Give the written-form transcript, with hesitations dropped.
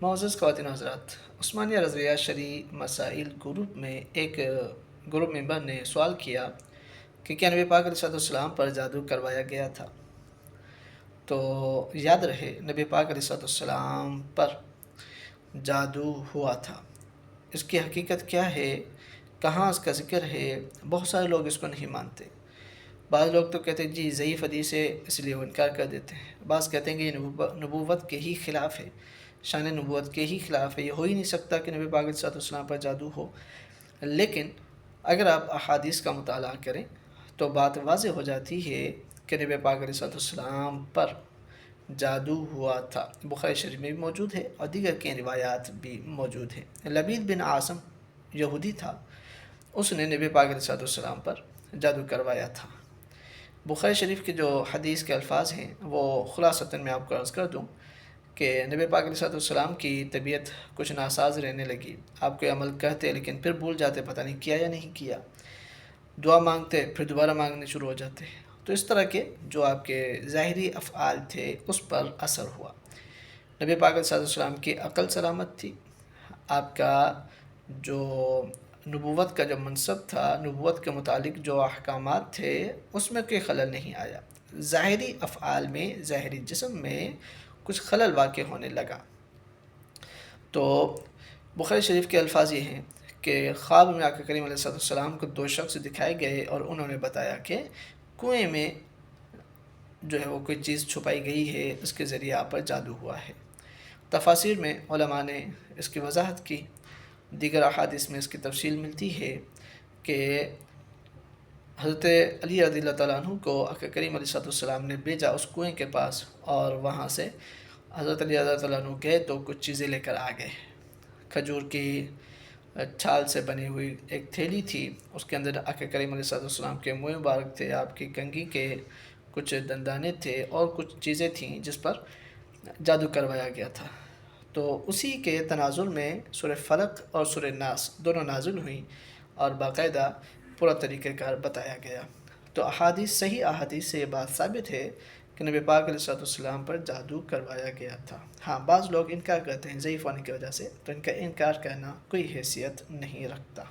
معزز خواتین و حضرات، عثمانیہ رضویہ شرعی مسائل گروپ میں ایک گروپ ممبر نے سوال کیا کہ کیا نبی پاک علیہ السلام پر جادو کروایا گیا تھا؟ تو یاد رہے، نبی پاک علیہ السلام پر جادو ہوا تھا۔ اس کی حقیقت کیا ہے، کہاں اس کا ذکر ہے، بہت سارے لوگ اس کو نہیں مانتے۔ بعض لوگ تو کہتے ہیں جی ضعیف حدیث ہے، اس لیے وہ انکار کر دیتے ہیں۔ بعض کہتے ہیں کہ یہ نبوت کے ہی خلاف ہے، شان نبوت کے ہی خلاف ہے، یہ ہو ہی نہیں سکتا کہ نبی پاک علیہ السلام پر جادو ہو۔ لیکن اگر آپ احادیث کا مطالعہ کریں تو بات واضح ہو جاتی ہے کہ نبی پاک علیہ السلام پر جادو ہوا تھا۔ بخاری شریف میں بھی موجود ہے اور دیگر کی روایات بھی موجود ہیں۔ لبید بن عاصم یہودی تھا، اس نے نبی پاک علیہ السلام پر جادو کروایا تھا۔ بخاری شریف کے جو حدیث کے الفاظ ہیں وہ خلاصتاً میں آپ کو عرض کر دوں کہ نبی پاک علیہ السلام کی طبیعت کچھ ناساز رہنے لگی۔ آپ کوئی عمل کرتے لیکن پھر بھول جاتے، پتہ نہیں کیا یا نہیں کیا، دعا مانگتے پھر دوبارہ مانگنے شروع ہو جاتے۔ تو اس طرح کے جو آپ کے ظاہری افعال تھے اس پر اثر ہوا۔ نبی پاک علیہ السلام کی عقل سلامت تھی، آپ کا جو نبوت کا جو منصب تھا، نبوت کے متعلق جو احکامات تھے، اس میں کوئی خلل نہیں آیا۔ ظاہری افعال میں، ظاہری جسم میں کچھ خلل واقع ہونے لگا۔ تو بخاری شریف کے الفاظ یہ ہیں کہ خواب میں آقا کریم علیہ السلام کو دو شخص دکھائے گئے اور انہوں نے بتایا کہ کنویں میں جو ہے وہ کوئی چیز چھپائی گئی ہے، اس کے ذریعے آپ پر جادو ہوا ہے۔ تفاسیر میں علماء نے اس کی وضاحت کی، دیگر احادیث میں اس کی تفصیل ملتی ہے کہ حضرت علی رضی اللہ تعالیٰ عنہ کو آقا کریم علیہ السلام نے بھیجا اس کنویں کے پاس، اور وہاں سے حضرت علی رضی اللہ تعالیٰ عنہ گئے تو کچھ چیزیں لے کر آ گئے۔ کھجور کی چھال سے بنی ہوئی ایک تھیلی تھی، اس کے اندر آقا کریم علیہ السلام کے منہ مبارک تھے، آپ کی کنگھی کے کچھ دندانے تھے اور کچھ چیزیں تھیں جس پر جادو کروایا گیا تھا۔ تو اسی کے تناظر میں سورہ فلق اور سورہ ناس دونوں نازل ہوئیں اور باقاعدہ پورا طریقہ کار بتایا گیا۔ تو صحیح احادیث سے یہ بات ثابت ہے کہ نبی پاک علیہ السلام پر جادو کروایا گیا تھا۔ ہاں بعض لوگ انکار کرتے ہیں ضعیف ہونے کی وجہ سے، تو ان کا انکار کرنا کوئی حیثیت نہیں رکھتا۔